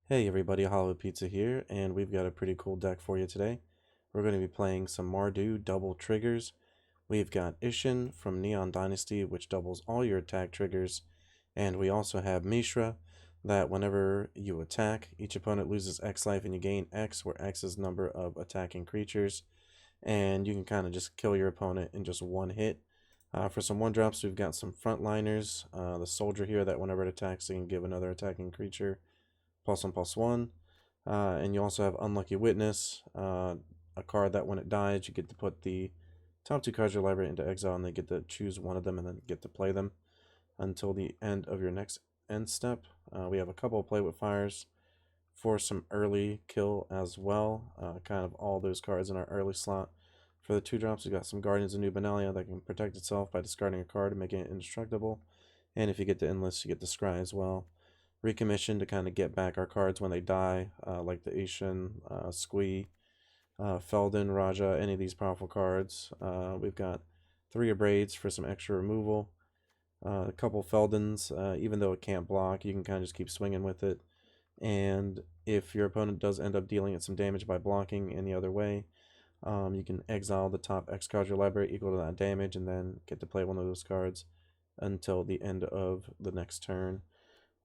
Hey everybody, Hollywoodpizza here, and we've got a pretty cool deck for you today. We're going to be playing some Mardu double triggers. We've got Isshin from Neon Dynasty, which doubles all your attack triggers, and we also have Mishra, that whenever you attack, each opponent loses X life and you gain X, where X is number of attacking creatures, and you can kind of just kill your opponent in just one hit. For some 1-drops, we've got some frontliners, the soldier here that whenever it attacks, they can give another attacking creature +1/+1. And you also have Unlucky Witness, a card that when it dies, you get to put the top 2 cards of your library into exile, and they get to choose one of them and then get to play them until the end of your next end step. We have a couple of Play With Fires for some early kill as well. Kind of all those cards in our early slot. For the 2-drops, we've got some Guardians of New Benalia that can protect itself by discarding a card and making it indestructible. And if you get the Endless, you get the Scry as well. Recommission to kind of get back our cards when they die, like the Isshin, Squee, Feldon, Raja, any of these powerful cards. We've got 3 Abrades for some extra removal. A couple Feldons, even though it can't block, you can kind of just keep swinging with it. And if your opponent does end up dealing it some damage by blocking any other way, you can exile the top X cards of your library equal to that damage and then get to play one of those cards until the end of the next turn.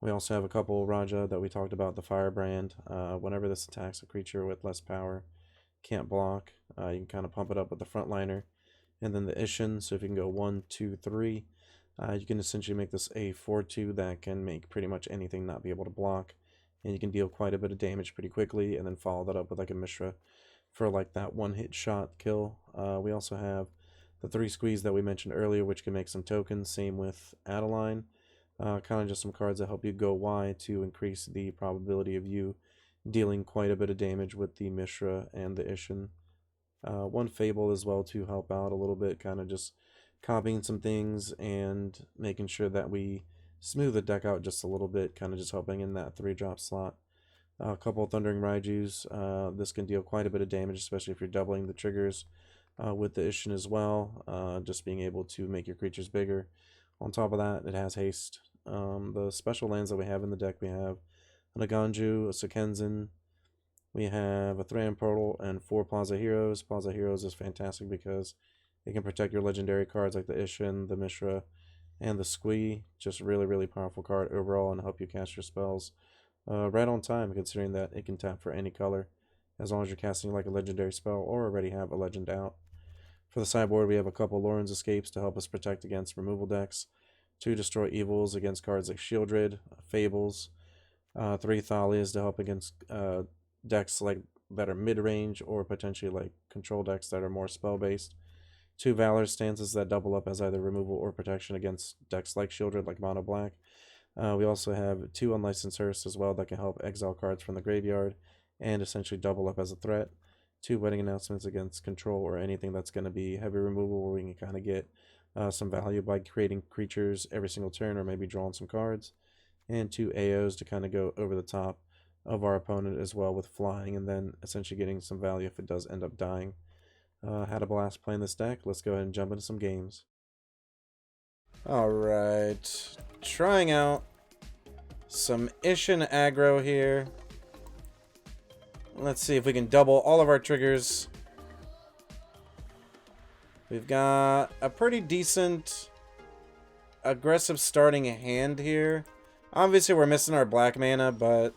We also have a couple Raja that we talked about, the Firebrand. Whenever this attacks a creature with less power, can't block, you can kind of pump it up with the frontliner. And then the Isshin, so if you can go 1, 2, 3, you can essentially make this a 4/2 that can make pretty much anything not be able to block. And you can deal quite a bit of damage pretty quickly, and then follow that up with like a Mishra for like that one-hit shot kill. We also have the 3 Squeeze that we mentioned earlier, which can make some tokens. Same with Adeline. Kind of just some cards that help you go Y to increase the probability of you dealing quite a bit of damage with the Mishra and the Isshin. 1 Fable as well to help out a little bit, kind of just copying some things and making sure that we smooth the deck out just a little bit, kind of just helping in that 3-drop slot. A couple of Thundering Raijus. This can deal quite a bit of damage, especially if you're doubling the triggers with the Isshin as well, just being able to make your creatures bigger. On top of that, it has haste. The special lands that we have in the deck, we have an Aganju, a Sekenzin, we have a Thran Portal, and 4 Plaza Heroes. Plaza Heroes is fantastic because it can protect your legendary cards like the Isshin, the Mishra, and the Squee. Just really, really powerful card overall and help you cast your spells right on time, considering that it can tap for any color as long as you're casting like a legendary spell or already have a legend out. For the sideboard, we have a couple Lauren's Escapes to help us protect against removal decks, 2 Destroy Evils against cards like Shieldred, Fables, 3 Thalias to help against decks like that are mid-range or potentially like control decks that are more spell-based, 2 Valor Stances that double up as either removal or protection against decks like Shieldred, like Mono Black. We also have 2 Unlicensed Hearths as well that can help exile cards from the graveyard and essentially double up as a threat. 2 Wedding Announcements against control or anything that's going to be heavy removal, where we can kind of get some value by creating creatures every single turn or maybe drawing some cards. And 2 AOs to kind of go over the top of our opponent as well with flying, and then essentially getting some value if it does end up dying. Had a blast playing this deck. Let's go ahead and jump into some games. Alright, trying out some Isshin aggro here. Let's see if we can double all of our triggers. We've got a pretty decent aggressive starting hand here. Obviously, we're missing our black mana, but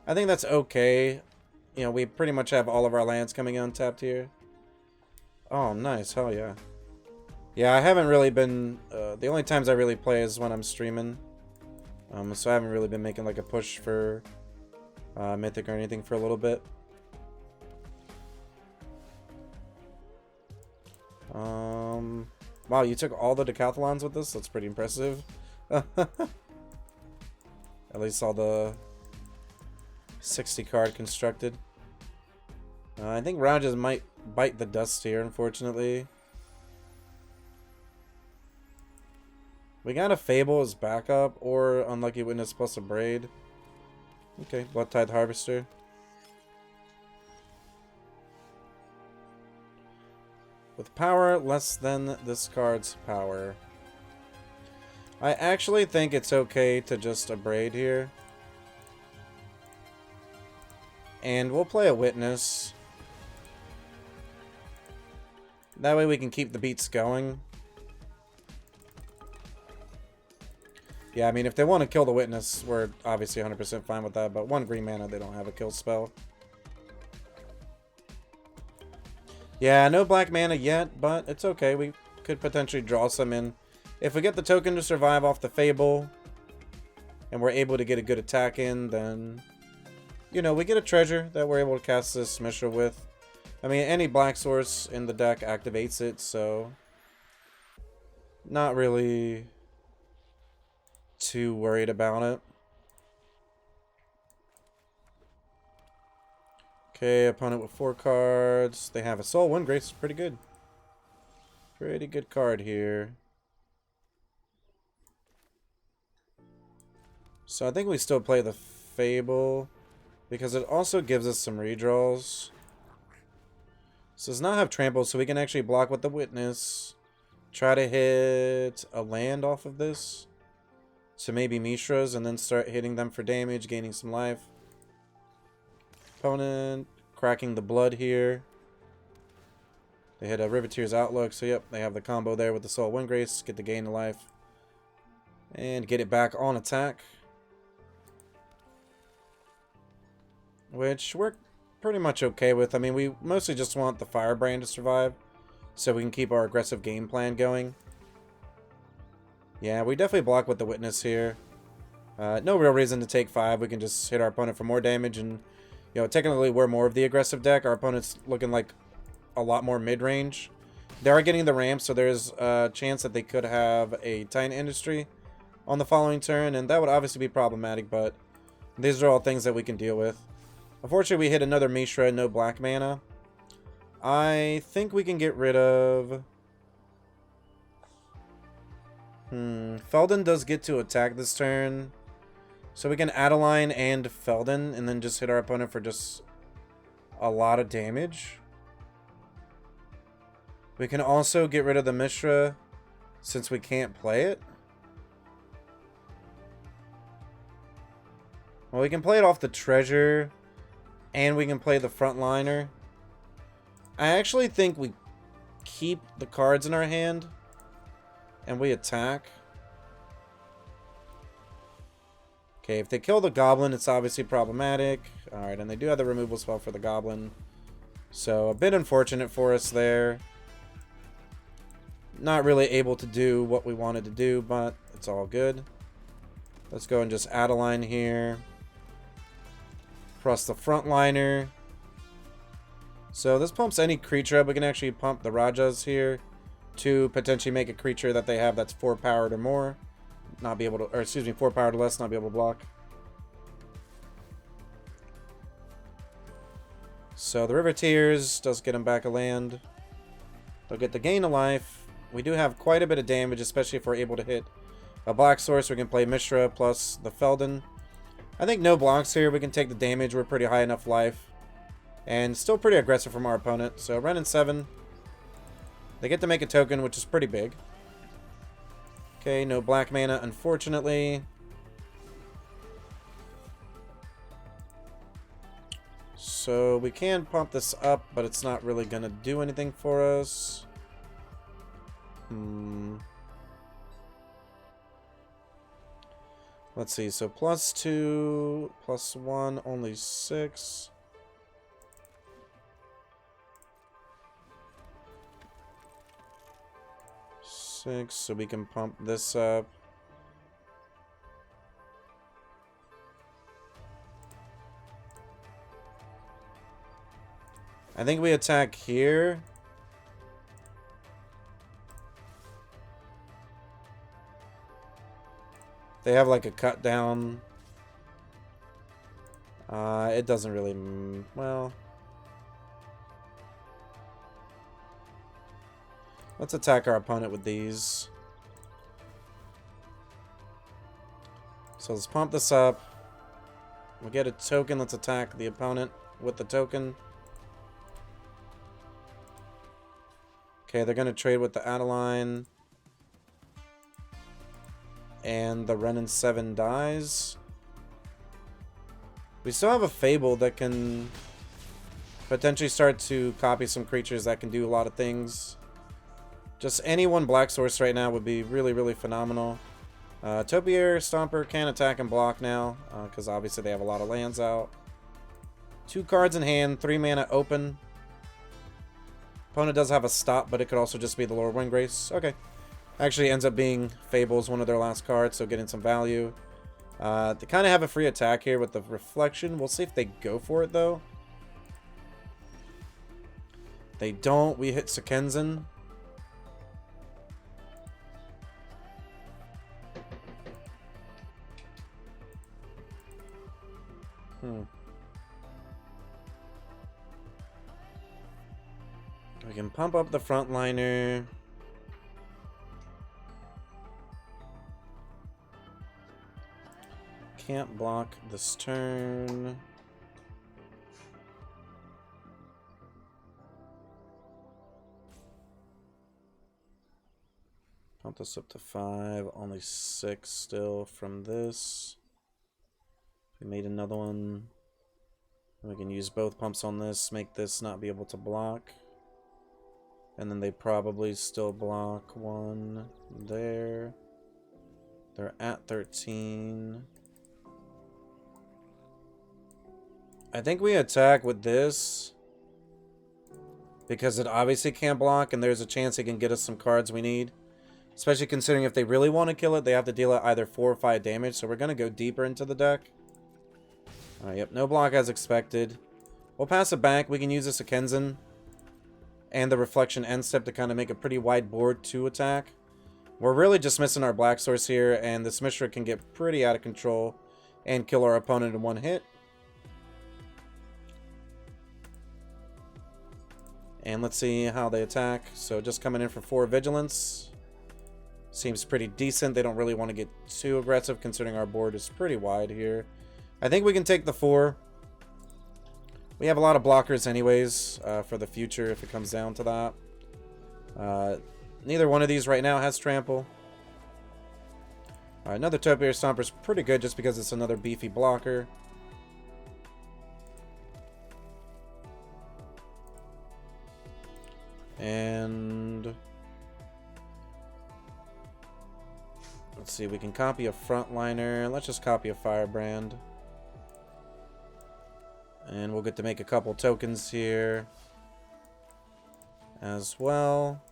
I think that's okay. You know, we pretty much have all of our lands coming untapped here. Oh, nice. Hell yeah. Yeah, I haven't really been... the only times I really play is when I'm streaming. So I haven't really been making like a push for Mythic or anything for a little bit. Wow, you took all the decathlons with this? That's pretty impressive. At least all the 60 card constructed. I think Rajas might bite the dust here, unfortunately. We got a Fable as backup, or Unlucky Witness plus a Braid. Okay, Bloodtide Harvester. With power less than this card's power. I actually think it's okay to just abrade here. And we'll play a Witness. That way we can keep the beats going. Yeah, I mean, if they want to kill the Witness, we're obviously 100% fine with that. But 1 green mana, they don't have a kill spell. Yeah, no black mana yet, but it's okay. We could potentially draw some in. If we get the token to survive off the Fable, and we're able to get a good attack in, then, you know, we get a treasure that we're able to cast this Mishra with. I mean, any black source in the deck activates it, so not really too worried about it. Okay, opponent with 4 cards. They have a Soul Windgrace. Pretty good. Pretty good card here. So I think we still play the Fable, because it also gives us some redraws. So does not have trample, so we can actually block with the Witness. Try to hit a land off of this. So maybe Mishra's, and then start hitting them for damage, gaining some life. Opponent cracking the blood here. They hit a Riveteer's Outlook, so yep, they have the combo there with the Soul Windgrace. Get the gain of life. And get it back on attack. Which we're pretty much okay with. I mean, we mostly just want the Firebrand to survive, so we can keep our aggressive game plan going. Yeah, we definitely block with the Witness here. No real reason to take 5. We can just hit our opponent for more damage, and, you know, technically we're more of the aggressive deck. Our opponent's looking like a lot more mid-range. They are getting the ramp, so there's a chance that they could have a Titan Industry on the following turn, and that would obviously be problematic, but these are all things that we can deal with. Unfortunately, we hit another Mishra, no black mana. I think we can get rid of... Feldon does get to attack this turn. So we can Adeline and Feldon, and then just hit our opponent for just a lot of damage. We can also get rid of the Mishra, since we can't play it. Well, we can play it off the treasure, and we can play the frontliner. I actually think we keep the cards in our hand, and we attack. Okay, if they kill the Goblin, it's obviously problematic. Alright, and they do have the removal spell for the Goblin. So, a bit unfortunate for us there. Not really able to do what we wanted to do, but it's all good. Let's go and just Adeline here. Plus the frontliner. So this pumps any creature up. We can actually pump the Rajas here to potentially make a creature that they have that's 4 powered or more. Not be able to, or excuse me, 4 powered or less, not be able to block. So the Riveteers does get them back a land. They'll get the gain of life. We do have quite a bit of damage, especially if we're able to hit a black source. We can play Mishra plus the Feldon. I think no blocks here. We can take the damage. We're pretty high enough life. And still pretty aggressive from our opponent. So Ren and 7. They get to make a token, which is pretty big. Okay, no black mana, unfortunately. So we can pump this up, but it's not really going to do anything for us. Let's see, so +2, +1, only 6. So we can pump this up. I think we attack here. They have like a cut down. It doesn't really, well. Let's attack our opponent with these. So let's pump this up. We get a token. Let's attack the opponent with the token. Okay, they're going to trade with the Adeline. And the Renin 7 dies. We still have a Fable that can potentially start to copy some creatures that can do a lot of things. Just any one black source right now would be really, really phenomenal. Topiary Stomper can attack and block now, because obviously they have a lot of lands out. 2 cards in hand, 3 mana open. Opponent does have a stop, but it could also just be the Lord Windgrace. Okay. Actually ends up being Fables, one of their last cards, so getting some value. They kind of have a free attack here with the Reflection. We'll see if they go for it, though. They don't. We hit Sekenzan. We can pump up the frontliner. Can't block this turn. Pump this up to 5. Only 6 still from this. We made another one. We can use both pumps on this, make this not be able to block. And then they probably still block 1 there. They're at 13. I think we attack with this because it obviously can't block, and there's a chance it can get us some cards we need. Especially considering if they really want to kill it, they have to deal it either 4 or 5 damage. So we're going to go deeper into the deck. Yep, no block as expected. We'll pass it back. We can use this Sekenzan and the Reflection end step to kind of make a pretty wide board to attack. We're really just missing our black source here, and this Mishra can get pretty out of control and kill our opponent in 1 hit. And let's see how they attack. So just coming in for 4 Vigilance. Seems pretty decent. They don't really want to get too aggressive considering our board is pretty wide here. I think we can take the 4. We have a lot of blockers anyways for the future if it comes down to that. Neither one of these right now has Trample. Another Topiary Stomper is pretty good just because it's another beefy blocker. And let's see, we can copy a frontliner. Let's just copy a Firebrand. And we'll get to make a couple tokens here as well.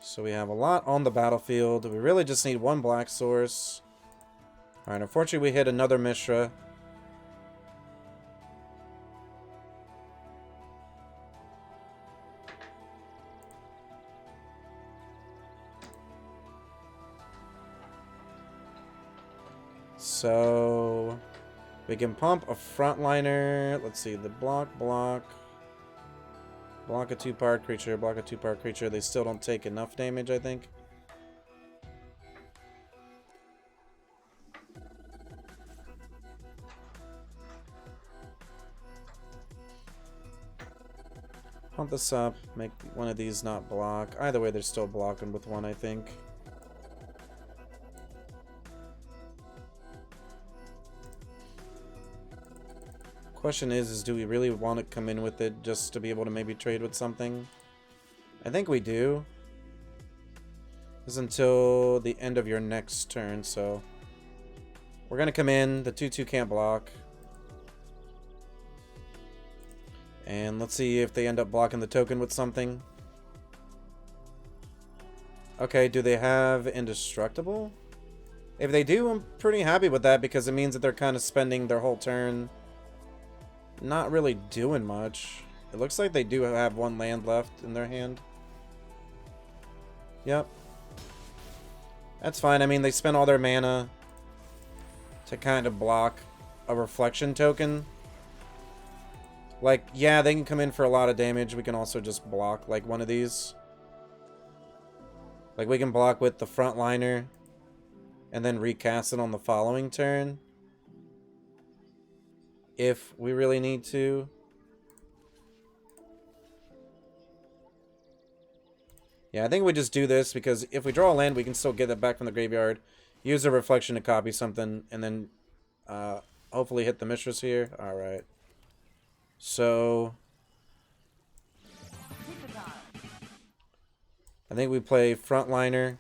So we have a lot on the battlefield. We really just need 1 black source. Alright, unfortunately we hit another Mishra. So we can pump a frontliner. Let's see, the block a 2-power creature, block a 2-power creature. They still don't take enough damage, I think. Pump this up, make one of these not block. Either way, they're still blocking with 1, I think. Question is do we really want to come in with it just to be able to maybe trade with something? I think we do. This is until the end of your next turn, so we're going to come in. The 2/2 can't block. And let's see if they end up blocking the token with something. Okay, do they have Indestructible? If they do, I'm pretty happy with that because it means that they're kind of spending their whole turn not really doing much. It looks like they do have 1 land left in their hand. Yep. That's fine. I mean, they spent all their mana to kind of block a Reflection token. Like, yeah, they can come in for a lot of damage. We can also just block, like, one of these. Like, we can block with the frontliner and then recast it on the following turn. If we really need to. Yeah, I think we just do this because if we draw a land, we can still get it back from the graveyard. Use a reflection to copy something, and then hopefully hit the Mishras here. Alright. So I think we play Frontliner.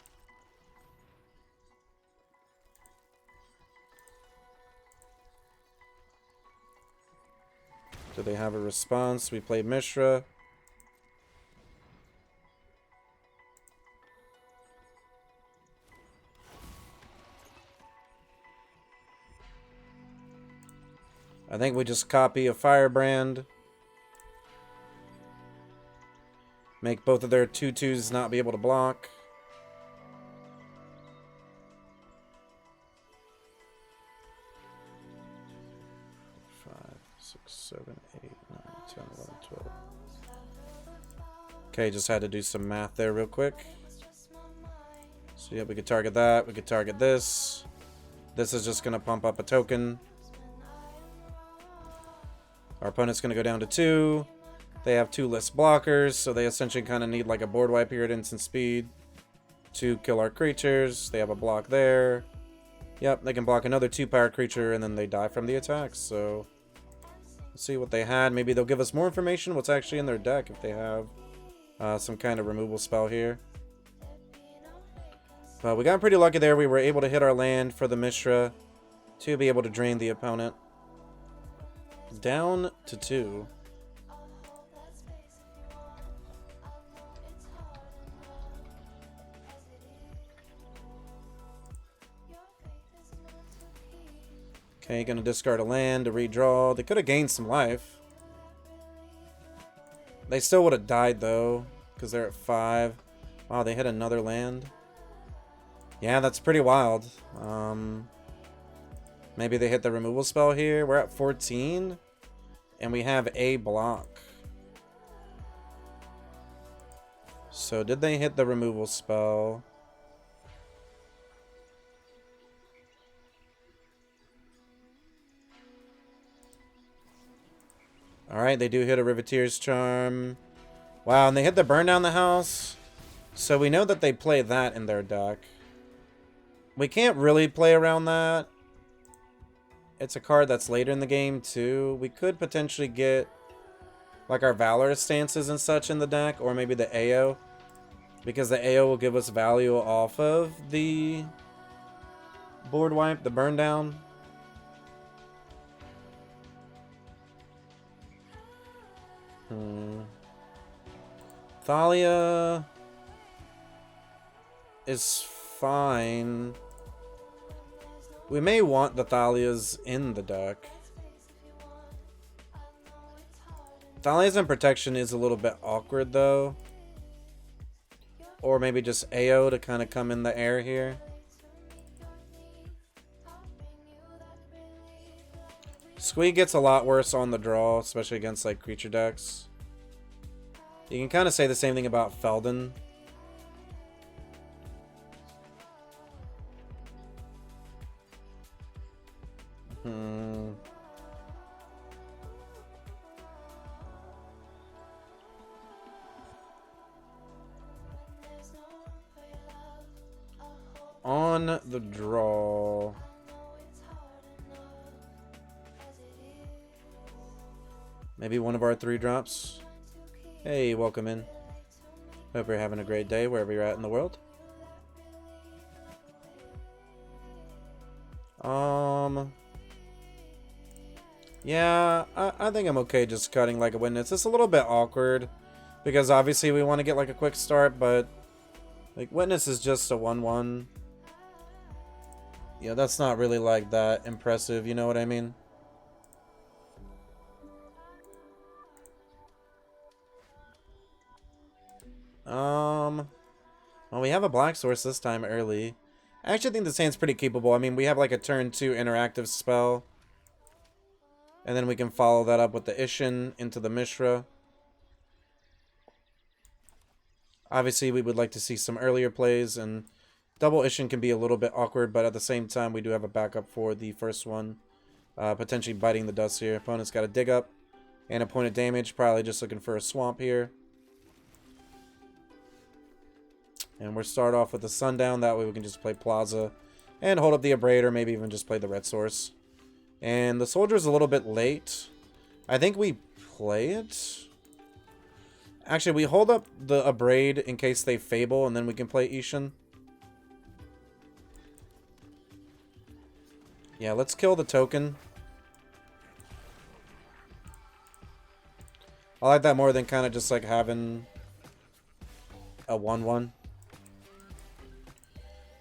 Do they have a response? We play Mishra. I think we just copy a Firebrand. Make both of their 2/2s not be able to block. Five, 6, 7, 8, 9, 10, 11, 12. Okay, just had to do some math there real quick. So yeah, we could target that. We could target this. This is just going to pump up a token. Our opponent's going to go down to 2. They have 2 less blockers, so they essentially kind of need like a board wipe here at instant speed to kill our creatures. They have a block there. Yep, they can block another 2-power creature, and then they die from the attacks. So let's see what they had. Maybe they'll give us more information what's actually in their deck if they have some kind of removal spell here. But we got pretty lucky there. We were able to hit our land for the Mishra to be able to drain the opponent. Down to 2. Okay, gonna discard a land to redraw. They could have gained some life. They still would have died though, because they're at 5. Wow, they hit another land. Yeah, that's pretty wild. Maybe they hit the removal spell here. We're at 14. And we have a block. So did they hit the removal spell? Alright, they do hit a Riveteer's Charm. Wow, and they hit the Burn Down the House. So we know that they play that in their deck. We can't really play around that. It's a card that's later in the game, too. We could potentially get, like, our Valorous stances and such in the deck. Or maybe the AO. Because the AO will give us value off of the board wipe, the burn down. Thalia is fine. We may want the Thalias in the deck. Thalias and Protection is a little bit awkward, though. Or maybe just AO to kind of come in the air here. Squeak gets a lot worse on the draw, especially against like creature decks. You can kind of say the same thing about Feldon. On the draw. Maybe one of our 3 drops. Hey, welcome in. Hope you're having a great day wherever you're at in the world. Yeah, I think I'm okay just cutting like a Witness. It's a little bit awkward because obviously we want to get like a quick start, but like Witness is just a 1/1. Yeah, that's not really like that impressive, you know what I mean? Well, we have a Black Source this time early. I actually think this hand's pretty capable. I mean, we have like a turn 2 interactive spell. And then we can follow that up with the Isshin into the Mishra. Obviously, we would like to see some earlier plays, and double Isshin can be a little bit awkward, but at the same time, we do have a backup for the first one. Potentially biting the dust here. Opponent's got a dig up and a point of damage. Probably just looking for a swamp here. And we'll start off with the Sundown. That way we can just play Plaza and hold up the Abrade, or maybe even just play the Red Source. And the Soldier's a little bit late. I think we play it. Actually, we hold up the Abrade in case they Fable, and then we can play Isshin. Yeah, let's kill the token. I like that more than kind of just like having a 1-1.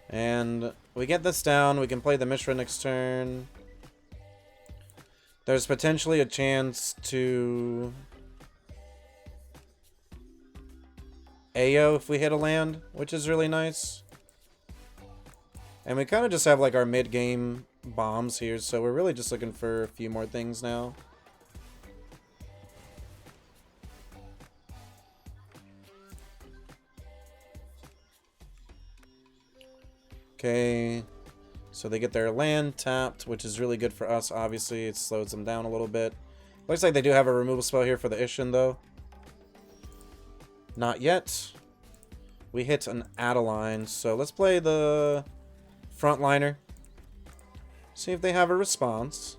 And we get this down. We can play the Mishra next turn. There's potentially a chance to AO if we hit a land, which is really nice. And we kind of just have like our mid-game bombs here, so we're really just looking for a few more things now. Okay, so they get their land tapped, which is really good for us, obviously. It slows them down a little bit. Looks like they do have a removal spell here for the Isshin, though. Not yet. We hit an Adeline, so let's play the frontliner. See if they have a response.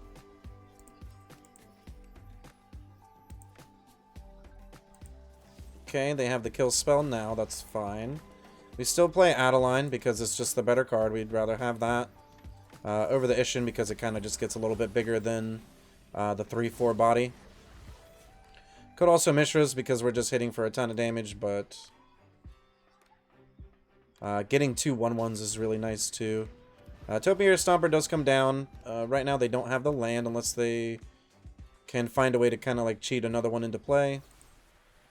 Okay, they have the kill spell now, that's fine. We still play Adeline because it's just the better card. We'd rather have that over the Isshin because it kind of just gets a little bit bigger than the 3-4 body. Could also Mishra's because we're just hitting for a ton of damage, but getting 2 1-1s is really nice too. Topiary Stomper does come down. Right now they don't have the land unless they can find a way to kind of like cheat another one into play.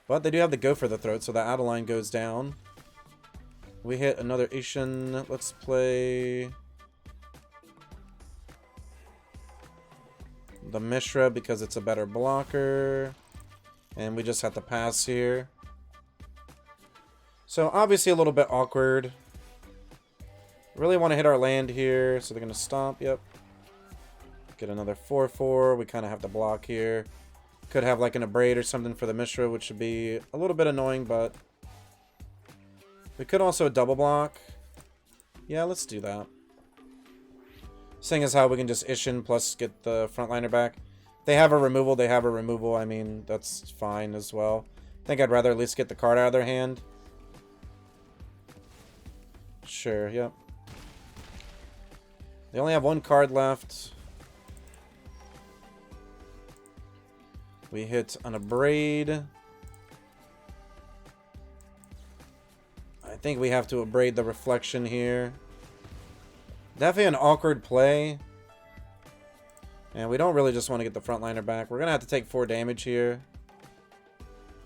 But they do have the Go for the Throat, so the Adeline goes down. We hit another Isshin. Let's play the Mishra because it's a better blocker. And we just have to pass here. So obviously a little bit awkward. Really want to hit our land here. So they're going to stomp. Yep. Get another 4-4. We kind of have to block here. Could have like an Abrade or something for the Mishra, which would be a little bit annoying, but we could also double block. Yeah, let's do that. Seeing as how we can just Isshin plus get the frontliner back. They have a removal, they have a removal. I mean, that's fine as well. I think I'd rather at least get the card out of their hand. Sure, yep. They only have one card left. We hit an Abrade. I think we have to Abrade the Reflection here. Definitely an awkward play. And we don't really just want to get the frontliner back. We're going to have to take 4 damage here.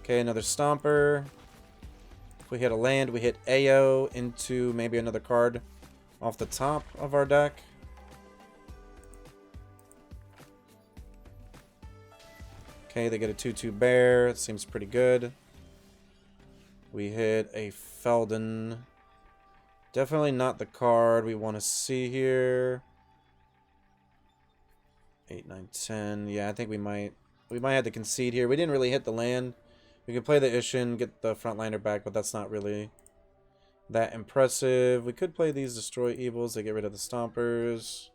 Okay, another Stomper. If we hit a land, we hit AO into maybe another card off the top of our deck. Okay, they get a 2-2 bear. It seems pretty good. We hit a Feldon. Definitely not the card we want to see here. 8, 9, 10. Yeah, I think we might have to concede here. We didn't really hit the land. We could play the Isshin, get the frontliner back, but that's not really that impressive. We could play these Destroy Evils. They get rid of the Stompers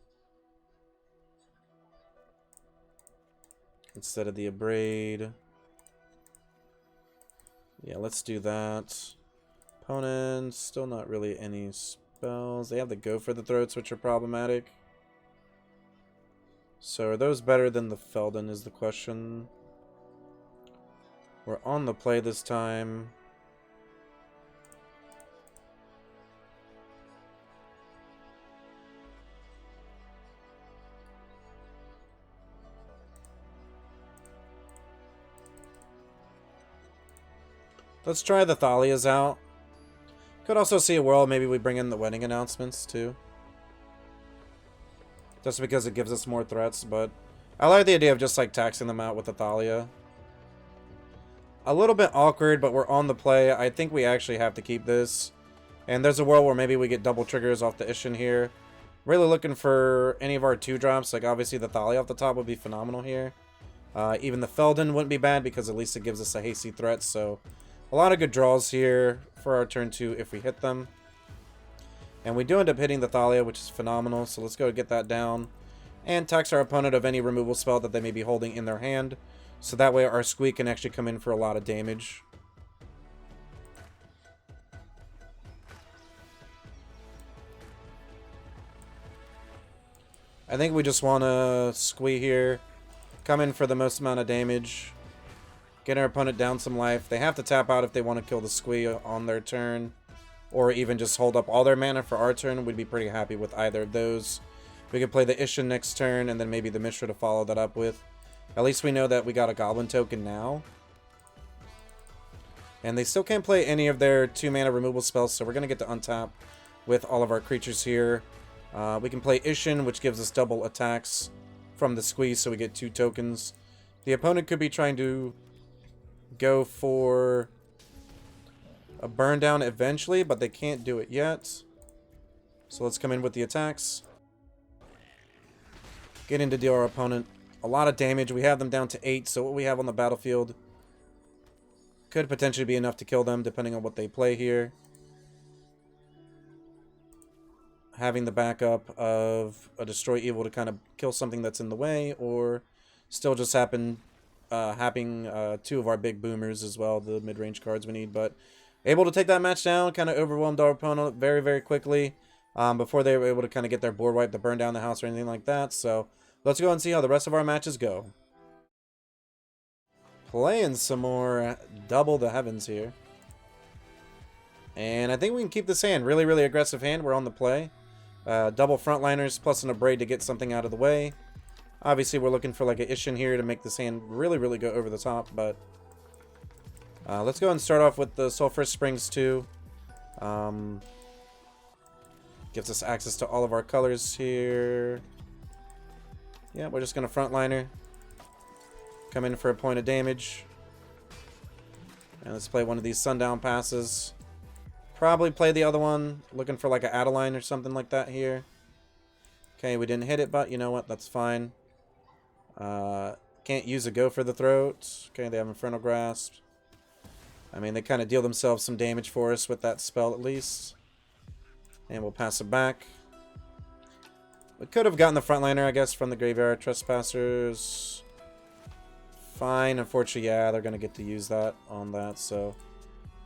instead of the Abrade. Yeah, let's do that. Opponent, still not really any spells. They have the Go for the Throats, which are problematic. So are those better than the Feldon is the question. We're on the play this time. Let's try the Thalias out. Could also see a world maybe we bring in the wedding announcements too. Just because it gives us more threats, but I like the idea of just like taxing them out with the Thalia. A little bit awkward, but we're on the play. I think we actually have to keep this. And there's a world where maybe we get double triggers off the Isshin here. Really looking for any of our 2-drops. Like obviously the Thalia off the top would be phenomenal here. Even the Feldon wouldn't be bad because at least it gives us a hasty threat. So a lot of good draws here for our turn 2 if we hit them. And we do end up hitting the Thalia, which is phenomenal, so let's go get that down. And tax our opponent of any removal spell that they may be holding in their hand, so that way our Squee can actually come in for a lot of damage. I think we just want to Squee here, come in for the most amount of damage, get our opponent down some life. They have to tap out if they want to kill the Squee on their turn, or even just hold up all their mana for our turn. We'd be pretty happy with either of those. We could play the Isshin next turn, and then maybe the Mishra to follow that up with. At least we know that we got a Goblin token now. And they still can't play any of their 2-mana removal spells, so we're going to get to untap with all of our creatures here. We can play Isshin, which gives us double attacks from the Squeeze, so we get 2 tokens. The opponent could be trying to go for a burn down eventually, but they can't do it yet. So let's come in with the attacks. Getting to deal our opponent a lot of damage. We have them down to 8, so what we have on the battlefield could potentially be enough to kill them, depending on what they play here. Having the backup of a Destroy Evil to kind of kill something that's in the way, or still just having 2 of our big boomers as well, the mid-range cards we need. But able to take that match down, kind of overwhelmed our opponent very, very quickly before they were able to kind of get their board wipe to burn down the house or anything like that. So let's go and see how the rest of our matches go. Playing some more Double the Heavens here. And I think we can keep this hand. Really, really aggressive hand. We're on the play. Double frontliners plus an Abrade to get something out of the way. Obviously, we're looking for like an Isshin here to make this hand really, really go over the top. But let's go and start off with the Sulphurous Springs 2. Gives us access to all of our colors here. Yeah, we're just going to frontliner. Come in for a point of damage. And let's play one of these Sundown passes. Probably play the other one. Looking for like an Adeline or something like that here. Okay, we didn't hit it, but you know what? That's fine. Can't use a Go for the Throat. Okay, they have Infernal Grasp. I mean, they kind of deal themselves some damage for us with that spell at least. And we'll pass it back. We could have gotten the frontliner, I guess, from the graveyard. Trespassers. Fine. Unfortunately, yeah, they're going to get to use that on that, so...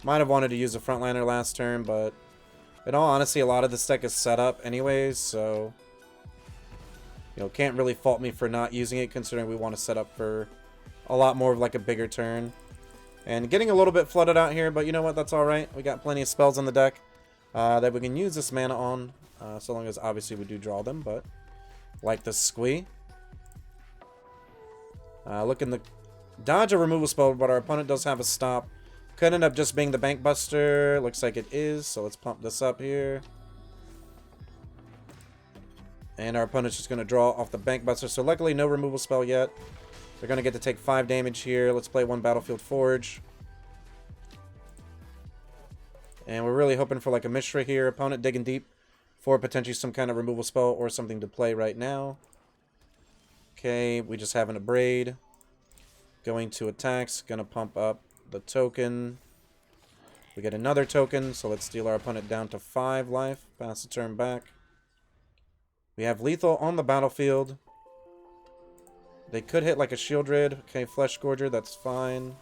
Might have wanted to use a frontliner last turn, but... In all honesty, a lot of this deck is set up anyways, so... You know, can't really fault me for not using it, considering we want to set up for a lot more of like a bigger turn. And getting a little bit flooded out here, but you know what? That's alright. We got plenty of spells on the deck that we can use this mana on. So long as obviously we do draw them, but like the Squee. Looking to dodge a removal spell, but our opponent does have a stop. Could end up just being the Bank Buster. Looks like it is, so let's pump this up here. And our opponent's just going to draw off the Bank Buster. So luckily no removal spell yet. They're going to get to take 5 damage here. Let's play 1 Battlefield Forge. And we're really hoping for like a Mishra here. Opponent digging deep for potentially some kind of removal spell or something to play right now. Okay, we just have an Abrade. Going to attacks. Going to pump up the token. We get another token, so let's deal our opponent down to 5 life. Pass the turn back. We have lethal on the battlefield. They could hit like a Shieldred. Okay, Flesh Gorger, that's fine.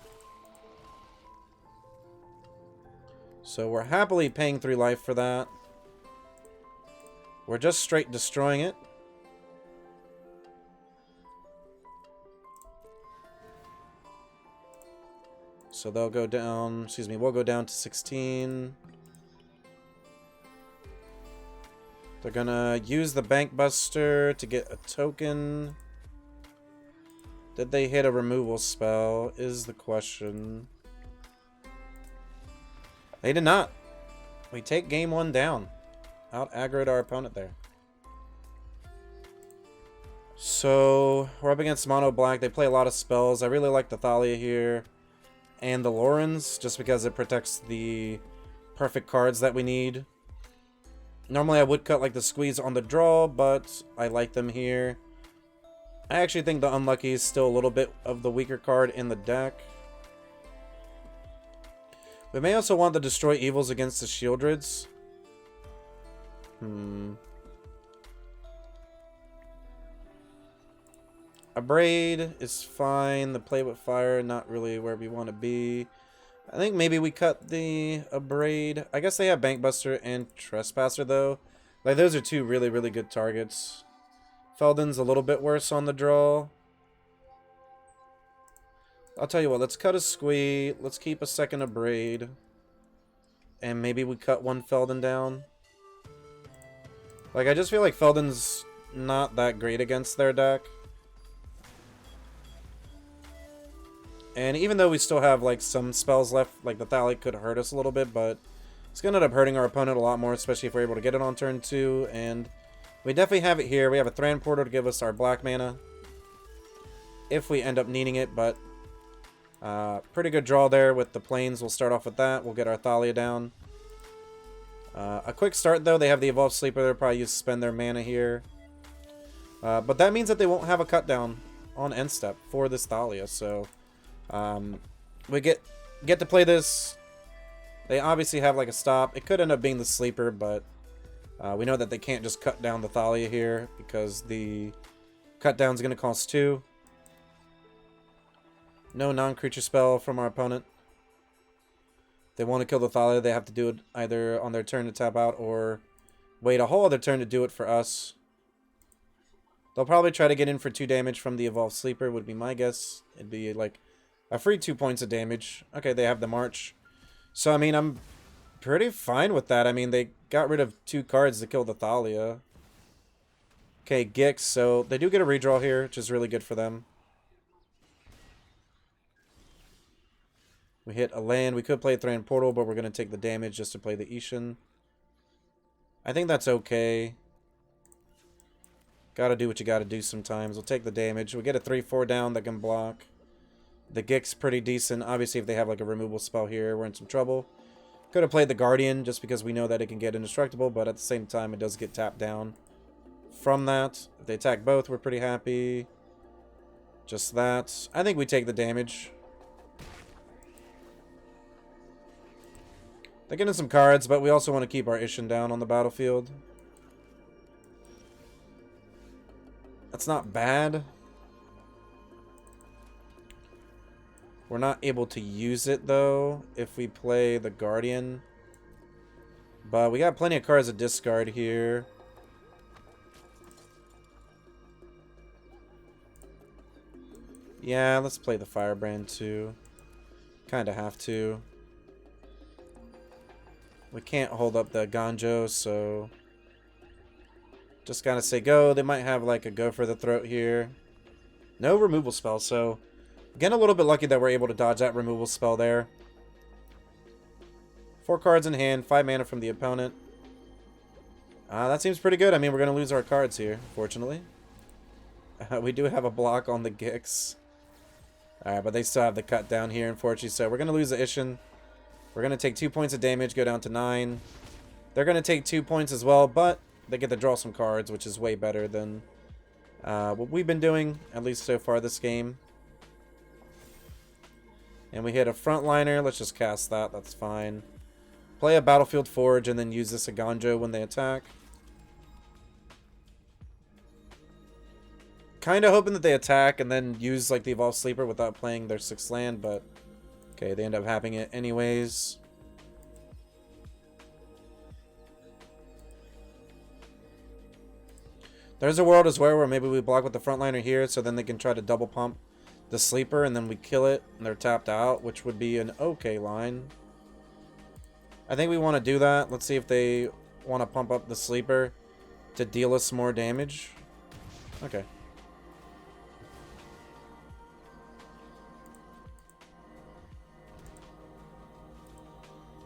So we're happily paying 3 life for that. We're just straight destroying it. So they'll go down, excuse me, we'll go down to 16. They're gonna use the Bank Buster to get a token. Did they hit a removal spell, is the question. They did not. We take game 1 down. Out aggroed our opponent there. So, we're up against Mono Black. They play a lot of spells. I really like the Thalia here. And the Lorens, just because it protects the perfect cards that we need. Normally I would cut like the Squeeze on the draw, but I like them here. I actually think the Unlucky is still a little bit of the weaker card in the deck. We may also want to destroy evils against the Shieldreds. A Braid is fine. The Play with Fire, not really where we want to be. I think maybe we cut the Abrade. I guess they have Bankbuster and Trespasser, though. Like, those are two really, really good targets. Feldon's a little bit worse on the draw. I'll tell you what, let's cut a Squee. Let's keep a second Abrade. And maybe we cut one Feldon down. Like, I just feel like Feldon's not that great against their deck. And even though we still have, like, some spells left, like the Thalic could hurt us a little bit, but it's going to end up hurting our opponent a lot more, especially if we're able to get it on turn 2. And we definitely have it here. We have a Thran Portal to give us our black mana, if we end up needing it, but pretty good draw there with the Plains. We'll start off with that. We'll get our Thalia down. A quick start, though. They have the Evolved Sleeper. They'll probably spend their mana here. But that means that they won't have a cut down on end step for this Thalia, so... we get to play this. They obviously have like a stop. It could end up being the sleeper, but we know that they can't just cut down the Thalia here because the cut down is going to cost 2. No non-creature spell from our opponent. If they want to kill the Thalia, they have to do it either on their turn to tap out or wait a whole other turn to do it for us. They'll probably try to get in for 2 damage from the Evolved Sleeper, would be my guess. It'd be like a free 2 points of damage. Okay, they have the March. So, I mean, I'm pretty fine with that. I mean, they got rid of 2 cards to kill the Thalia. Okay, Gix. So, they do get a redraw here, which is really good for them. We hit a land. We could play Thran Portal, but we're going to take the damage just to play the Isshin. I think that's okay. Gotta do what you gotta do sometimes. We'll take the damage. We get a 3/4 down that can block. The Gix pretty decent. Obviously, if they have like a removal spell here, we're in some trouble. Could have played the Guardian just because we know that it can get indestructible, but at the same time, it does get tapped down from that. If they attack both, we're pretty happy. Just that. I think we take the damage. They're getting some cards, but we also want to keep our Isshin down on the battlefield. That's not bad. We're not able to use it, though, if we play the Guardian. But we got plenty of cards to discard here. Yeah, let's play the Firebrand, too. Kind of have to. We can't hold up the Ganjo, so... just gotta say go. They might have, like, a go for the throat here. No removal spell, so... again, a little bit lucky that we're able to dodge that removal spell there. 4 cards in hand, 5 mana from the opponent. That seems pretty good. I mean, we're going to lose our cards here, fortunately. We do have a block on the Gix. Alright, but they still have the cut down here, unfortunately. So we're going to lose the Isshin. We're going to take 2 points of damage, go down to 9. They're going to take 2 points as well, but they get to draw some cards, which is way better than what we've been doing, at least so far this game. And we hit a frontliner. Let's just cast that. That's fine. Play a Battlefield Forge and then use this Aganjo when they attack. Kind of hoping that they attack and then use like the Evolved Sleeper without playing their 6th land, but okay, they end up having it anyways. There's a world as well where maybe we block with the frontliner here so then they can try to double pump the sleeper and then we kill it and they're tapped out, which would be an okay line. I think we want to do that. Let's see if they want to pump up the sleeper to deal us more damage. Okay.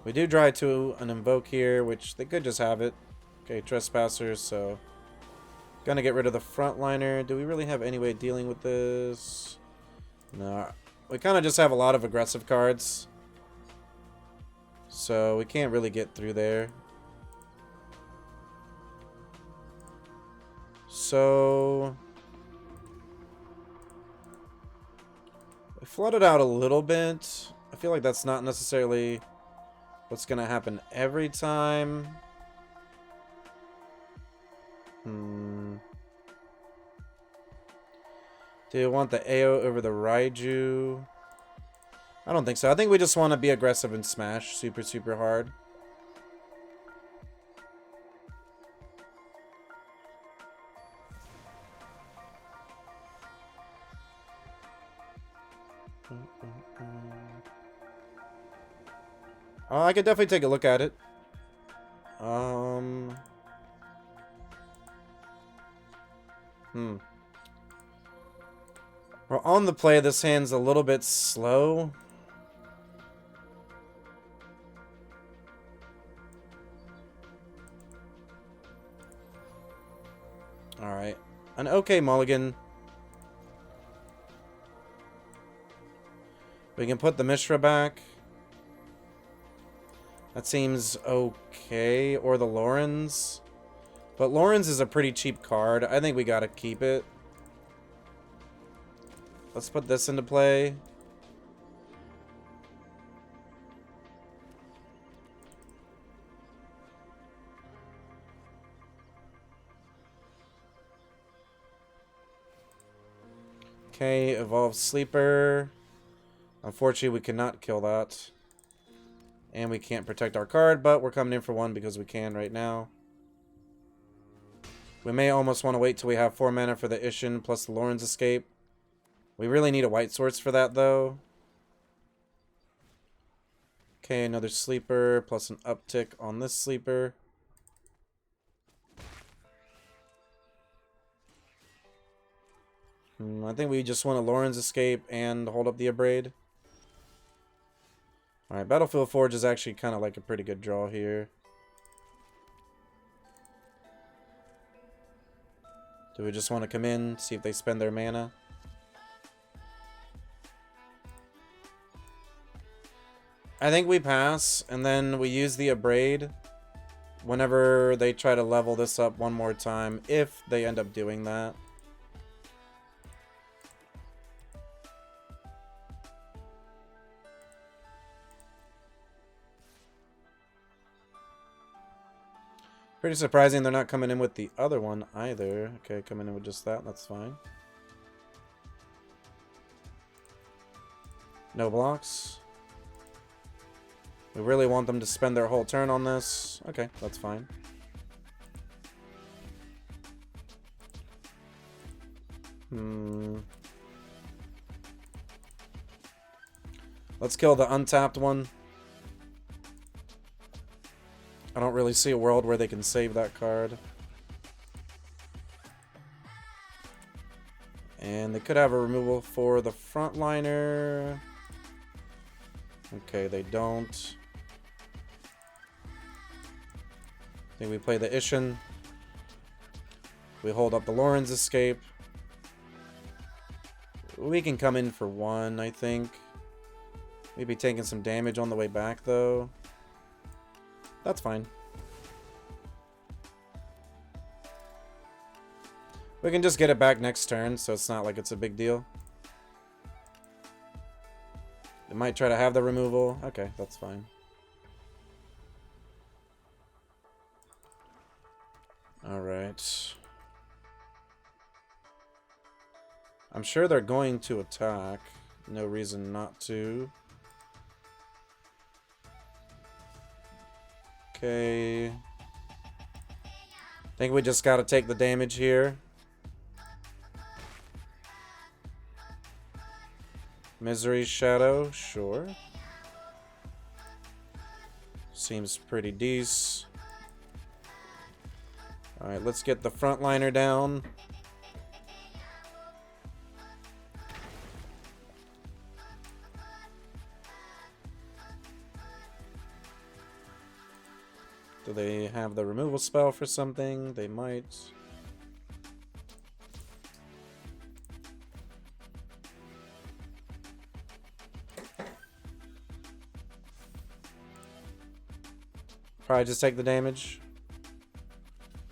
We do dry to an invoke here, which they could just have it. Okay, trespassers, so gonna get rid of the frontliner. Do we really have any way of dealing with this? No, we kind of just have a lot of aggressive cards, so we can't really get through there. So we flooded out a little bit. I feel like that's not necessarily What's gonna happen every time? Do you want the AO over the Raiju? I don't think so. I think we just want to be aggressive and smash super, super hard. I could definitely take a look at it. Well, on the play, this hand's a little bit slow. Alright. An okay mulligan. We can put the Mishra back. That seems okay. Or the Lorenz. But Lorenz is a pretty cheap card. I think we gotta keep it. Let's put this into play. Okay, Evolve Sleeper. Unfortunately, we cannot kill that. And we can't protect our card, but we're coming in for one because we can right now. We may almost want to wait till we have 4 mana for the Isshin plus the Lorenz Escape. We really need a white source for that, though. Okay, another Sleeper plus an uptick on this Sleeper. I think we just want a Lorenz Escape and hold up the Abrade. Alright, Battlefield Forge is actually kind of like a pretty good draw here. Do we just want to come in, see if they spend their mana? I think we pass, and then we use the Abrade whenever they try to level this up one more time, if they end up doing that. Pretty surprising they're not coming in with the other one either. Okay, coming in with just that, that's fine. No blocks. We really want them to spend their whole turn on this. Okay, that's fine. Let's kill the untapped one. I don't really see a world where they can save that card. And they could have a removal for the frontliner. Okay, they don't. I think we play the Isshin. We hold up the Lorenz Escape. We can come in for one, I think. Maybe taking some damage on the way back, though. That's fine. We can just get it back next turn, so it's not like it's a big deal. They might try to have the removal. Okay, that's fine. Alright. I'm sure they're going to attack. No reason not to. Okay. I think we just gotta take the damage here. Misery Shadow, sure. Seems pretty decent. Alright, let's get the frontliner down. Do they have the removal spell for something? They might. Probably just take the damage.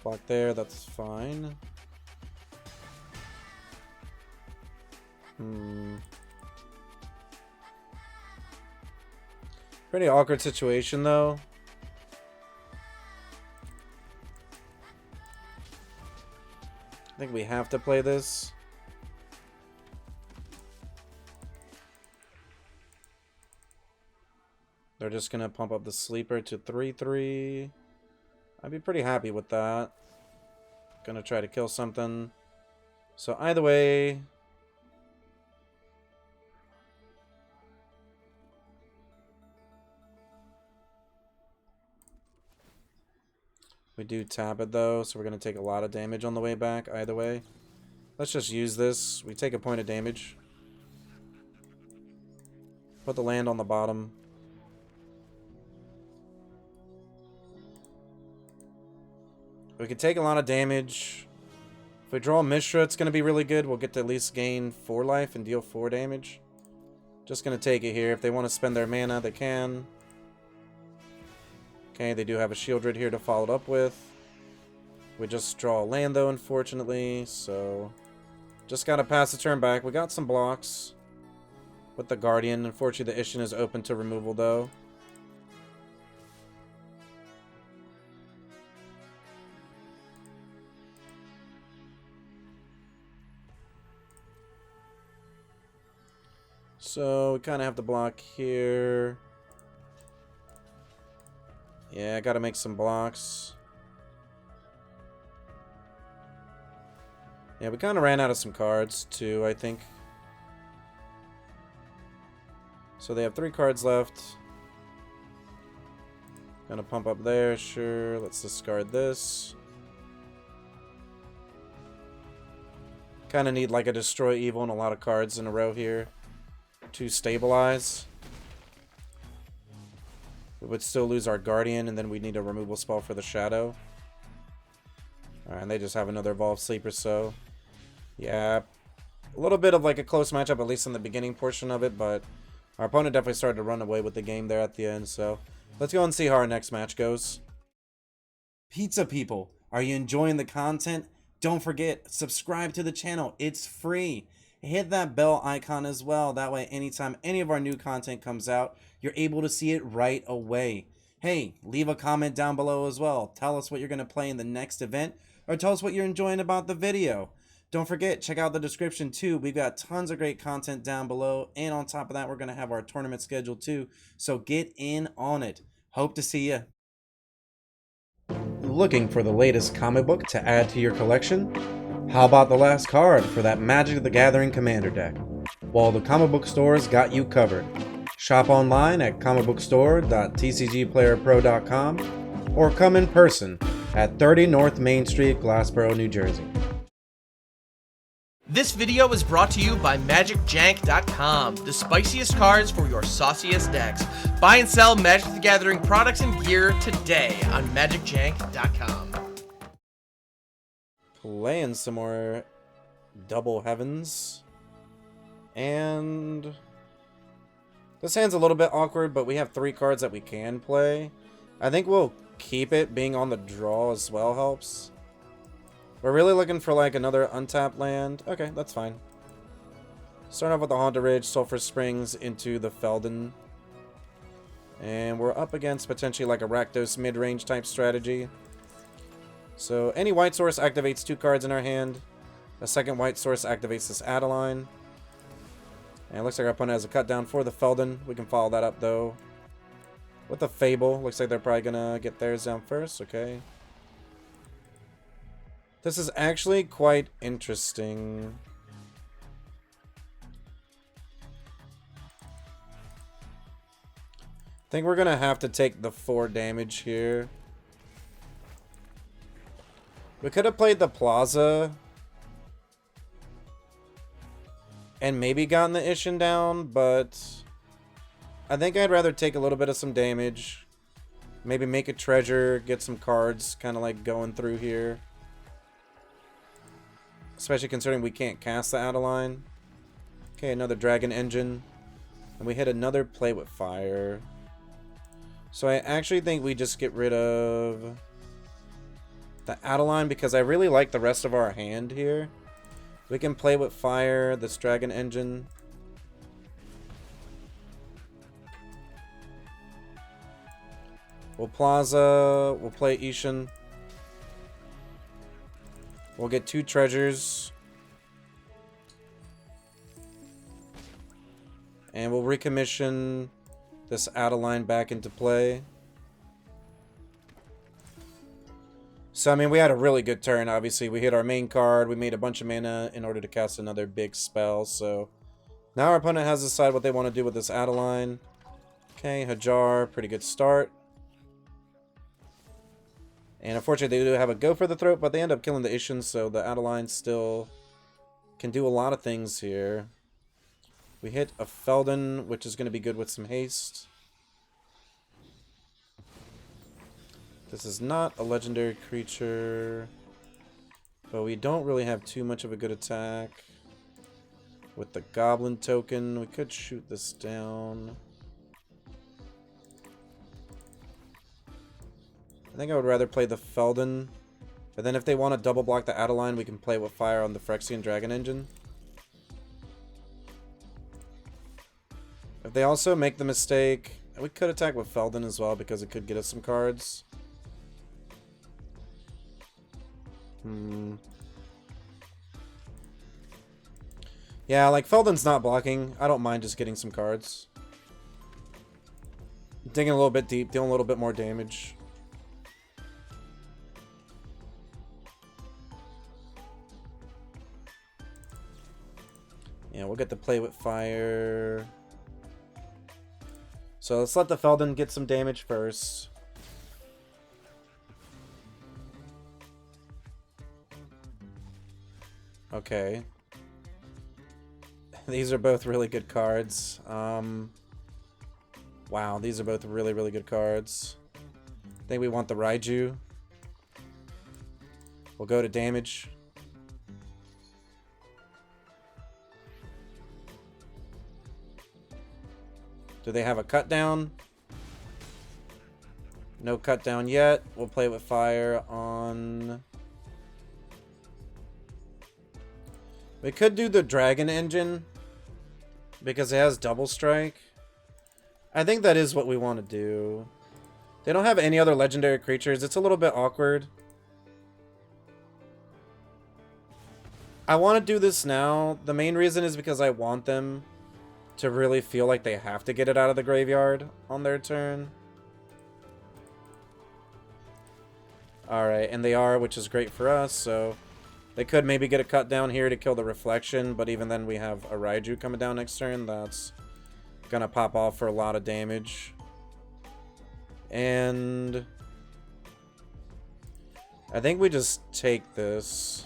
Block there, that's fine. Pretty awkward situation, though. I think we have to play this. They're just going to pump up the sleeper to 3/3. I'd be pretty happy with that. Gonna try to kill something. So either way... we do tap it though, so we're going to take a lot of damage on the way back either way. Let's just use this. We take a point of damage. Put the land on the bottom. We can take a lot of damage. If we draw Mishra, it's going to be really good. We'll get to at least gain 4 life and deal 4 damage. Just going to take it here. If they want to spend their mana, they can. Okay, they do have a Shieldred here to follow it up with. We just draw a land, though, unfortunately. So, just got to pass the turn back. We got some blocks with the Guardian. Unfortunately, the Isshin is open to removal, though. So, we kind of have to block here. Yeah, I gotta make some blocks. Yeah, we kind of ran out of some cards, too, I think. So, they have 3 cards left. Gonna pump up there, sure. Let's discard this. Kind of need, like, a Destroy Evil and a lot of cards in a row here to stabilize. We would still lose our Guardian, and then we need a removal spell for the Shadow. Alright, and they just have another Evolved Sleeper, so... yeah, a little bit of like a close matchup, at least in the beginning portion of it, but our opponent definitely started to run away with the game there at the end, so... let's go and see how our next match goes. Pizza people, are you enjoying the content? Don't forget, subscribe to the channel, it's free. Hit that bell icon as well. That way, anytime any of our new content comes out, you're able to see it right away. Hey, leave a comment down below as well. Tell us what you're going to play in the next event, or tell us what you're enjoying about the video. Don't forget, check out the description too. We've got tons of great content down below, and on top of that, we're going to have our tournament schedule too. So get in on it. Hope to see you. Looking for the latest comic book to add to your collection? How about the last card for that Magic the Gathering Commander deck? Well, the comic book store's got you covered. Shop online at comicbookstore.tcgplayerpro.com or come in person at 30 North Main Street, Glassboro, New Jersey. This video is brought to you by MagicJank.com, the spiciest cards for your sauciest decks. Buy and sell Magic the Gathering products and gear today on MagicJank.com. Playing some more Double Heavens. And this hand's a little bit awkward, but we have 3 cards that we can play. I think we'll keep it. Being on the draw as well helps. We're really looking for like another untapped land. Okay, that's fine. Start off with the Haunted Ridge, Sulphur Springs into the Felden. And we're up against potentially like a Rakdos mid-range type strategy. So any white source activates 2 cards in our hand. A second white source activates this Adeline. And it looks like our opponent has a cut down for the Felden. We can follow that up though with a Fable. Looks like they're probably gonna get theirs down first. Okay. This is actually quite interesting. I think we're gonna have to take the 4 damage here. We could have played the Plaza and maybe gotten the Isshin down, but I think I'd rather take a little bit of some damage. Maybe make a treasure, get some cards kind of like going through here. Especially considering we can't cast the Adeline. Okay, another Dragon Engine. And we hit another Play with Fire. So I actually think we just get rid of the Adeline because I really like the rest of our hand here. We can Play with Fire, this Dragon Engine. We'll Plaza. We'll play Isshin. We'll get 2 treasures. And we'll recommission this Adeline back into play. So, I mean, we had a really good turn, obviously. We hit our main card. We made a bunch of mana in order to cast another big spell. So, now our opponent has to decide what they want to do with this Adeline. Okay, Hajar, pretty good start. And unfortunately, they do have a go for the throat, but they end up killing the Isshin, so the Adeline still can do a lot of things here. We hit a Feldon, which is going to be good with some haste. This is not a legendary creature, but we don't really have too much of a good attack. With the Goblin token, we could shoot this down. I think I would rather play the Feldon. But then if they want to double block the Adeline, we can play with fire on the Phyrexian Dragon Engine. If they also make the mistake, we could attack with Feldon as well because it could get us some cards. Yeah, like Feldon's not blocking. I don't mind just getting some cards. Digging a little bit deep, dealing a little bit more damage. Yeah, we'll get to play with fire. So let's let the Feldon get some damage first. Okay. These are both really good cards. Wow, these are both really, really good cards. I think we want the Raiju. We'll go to damage. Do they have a cut down? No cut down yet. We'll play with fire on... We could do the Dragon Engine because it has double strike. I think that is what we want to do. They don't have any other legendary creatures. It's a little bit awkward. I want to do this now. The main reason is because I want them to really feel like they have to get it out of the graveyard on their turn. Alright, and they are, which is great for us, so... They could maybe get a cut down here to kill the Reflection, but even then we have a Raiju coming down next turn. That's gonna pop off for a lot of damage. And... I think we just take this.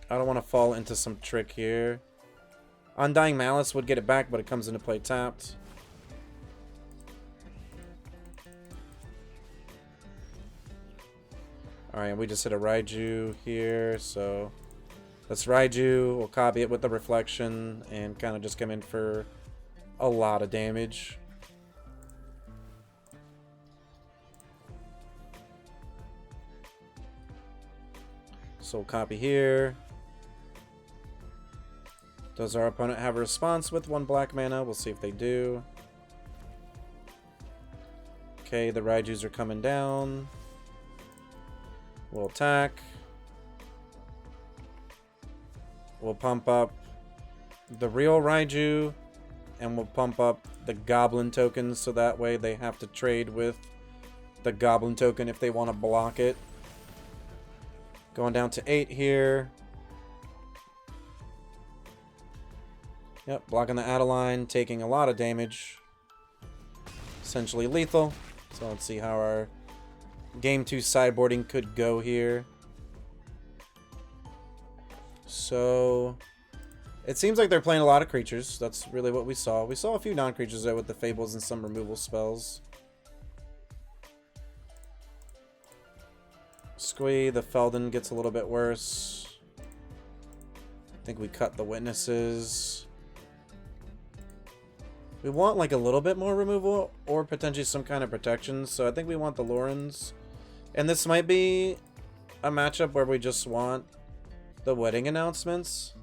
I don't want to fall into some trick here. Undying Malice would get it back, but it comes into play tapped. Alright, we just hit a Raiju here, so let's Raiju, we'll copy it with the Reflection, and kind of just come in for a lot of damage. So we'll copy here. Does our opponent have a response with 1 black mana? We'll see if they do. Okay, the Raijus are coming down. We'll attack. We'll pump up the real Raiju. And we'll pump up the Goblin tokens so that way they have to trade with the Goblin token if they want to block it. Going down to 8 here. Yep, blocking the Adeline, taking a lot of damage. Essentially lethal. So let's see how our Game 2 sideboarding could go here. So, it seems like they're playing a lot of creatures. That's really what we saw. We saw a few non-creatures there with the Fables and some removal spells. Squee, the Feldon gets a little bit worse. I think we cut the Witnesses. We want like a little bit more removal or potentially some kind of protection. So I think we want the Lorens. And this might be a matchup where we just want the wedding announcements.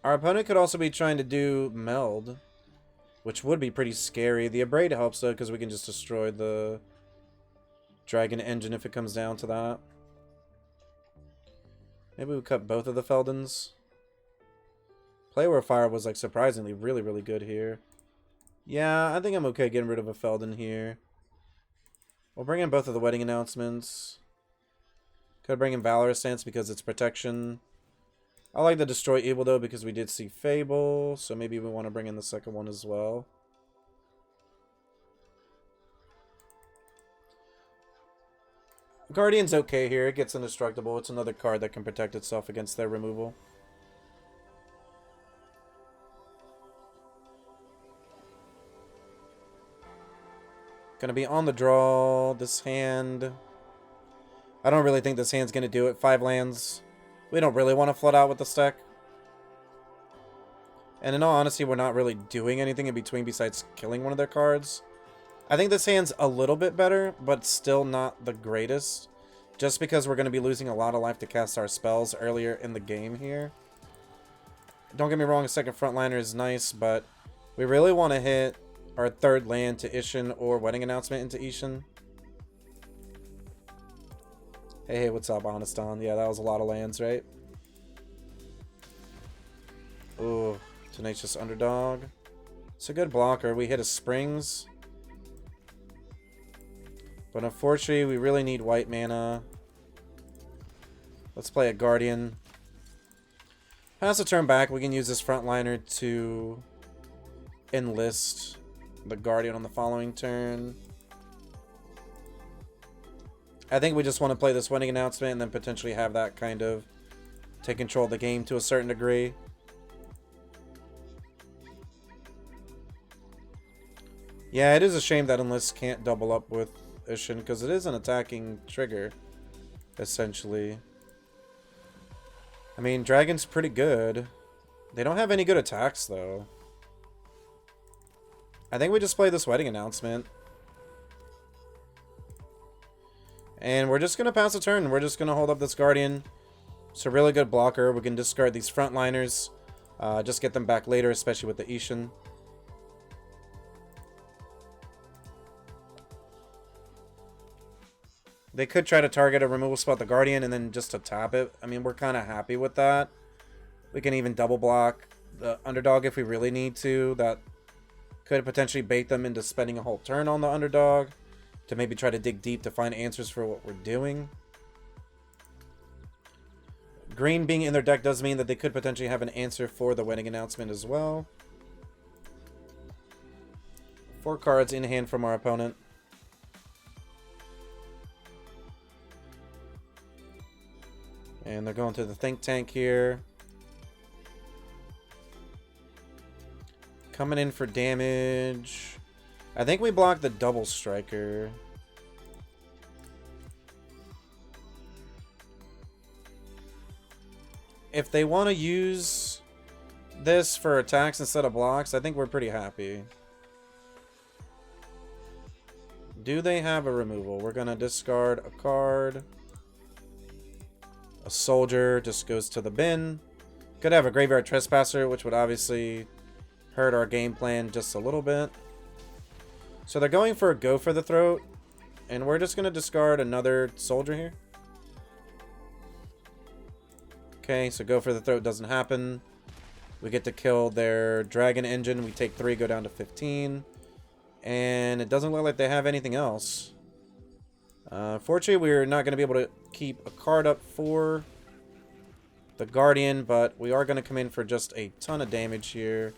Our opponent could also be trying to do Meld. which would be pretty scary. The Abrade helps, though, because we can just destroy the Dragon Engine if it comes down to that. Maybe we cut both of the Feldons. Playware Fire was, like, surprisingly really, really good here. Yeah, I think I'm okay getting rid of a Feldon here. We'll bring in both of the Wedding Announcements. Could bring in Valorous Stance because it's protection. I like the Destroy Evil, though, because we did see Fable. So maybe we want to bring in the second one as well. Guardian's okay here. It gets indestructible. It's another card that can protect itself against their removal. Gonna be on the draw. This hand, I don't really think this hand's gonna do it. 5 lands. We don't really want to flood out with the stack. And in all honesty, we're not really doing anything in between besides killing one of their cards. I think this hand's a little bit better, but still not the greatest. Just because we're going to be losing a lot of life to cast our spells earlier in the game here. Don't get me wrong, a second frontliner is nice, but we really want to hit our third land to Isshin or Wedding Announcement into Isshin. Hey, what's up, Honeston? Yeah, that was a lot of lands, right? Ooh, Tenacious Underdog. It's a good blocker. We hit a Springs. But unfortunately, we really need white mana. Let's play a Guardian. Pass a turn back. We can use this frontliner to enlist the Guardian on the following turn. I think we just want to play this Wedding Announcement and then potentially have that kind of take control of the game to a certain degree. Yeah, it is a shame that Enlist can't double up with Isshin because it is an attacking trigger, essentially. I mean, Dragon's pretty good. They don't have any good attacks, though. I think we just play this Wedding Announcement. And we're just going to pass a turn. We're just going to hold up this Guardian. It's a really good blocker. We can discard these frontliners. Just get them back later, especially with the Isshin. They could try to target a removal spot, the Guardian, and then just to tap it. I mean, we're kind of happy with that. We can even double block the Underdog if we really need to. That could potentially bait them into spending a whole turn on the Underdog to maybe try to dig deep to find answers for what we're doing. Green being in their deck does mean that they could potentially have an answer for the Wedding Announcement as well. 4 cards in hand from our opponent. And they're going to the Think Tank here. Coming in for damage. I think we blocked the Double Striker. If they want to use this for attacks instead of blocks, I think we're pretty happy. Do they have a removal? We're going to discard a card. A Soldier just goes to the bin. Could have a Graveyard Trespasser, which would obviously hurt our game plan just a little bit. So they're going for a Go for the Throat. And we're just going to discard another Soldier here. Okay, so Go for the Throat doesn't happen. We get to kill their Dragon Engine. We take 3, go down to 15. And it doesn't look like they have anything else. Fortunately, we're not going to be able to keep a card up for the Guardian, but we are going to come in for just a ton of damage here.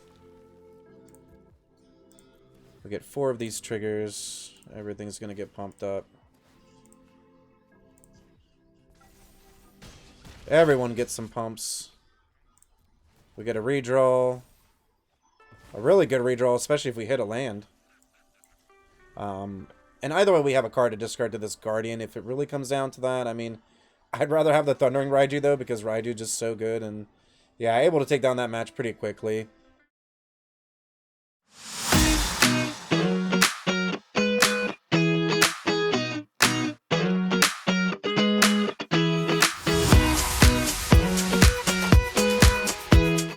We get 4 of these triggers. Everything's going to get pumped up. Everyone gets some pumps. We get a redraw. A really good redraw, especially if we hit a land. And either way, we have a card to discard to this Guardian if it really comes down to that. I mean, I'd rather have the Thundering Raiju, though, because Raiju just so good. And, yeah, able to take down that match pretty quickly.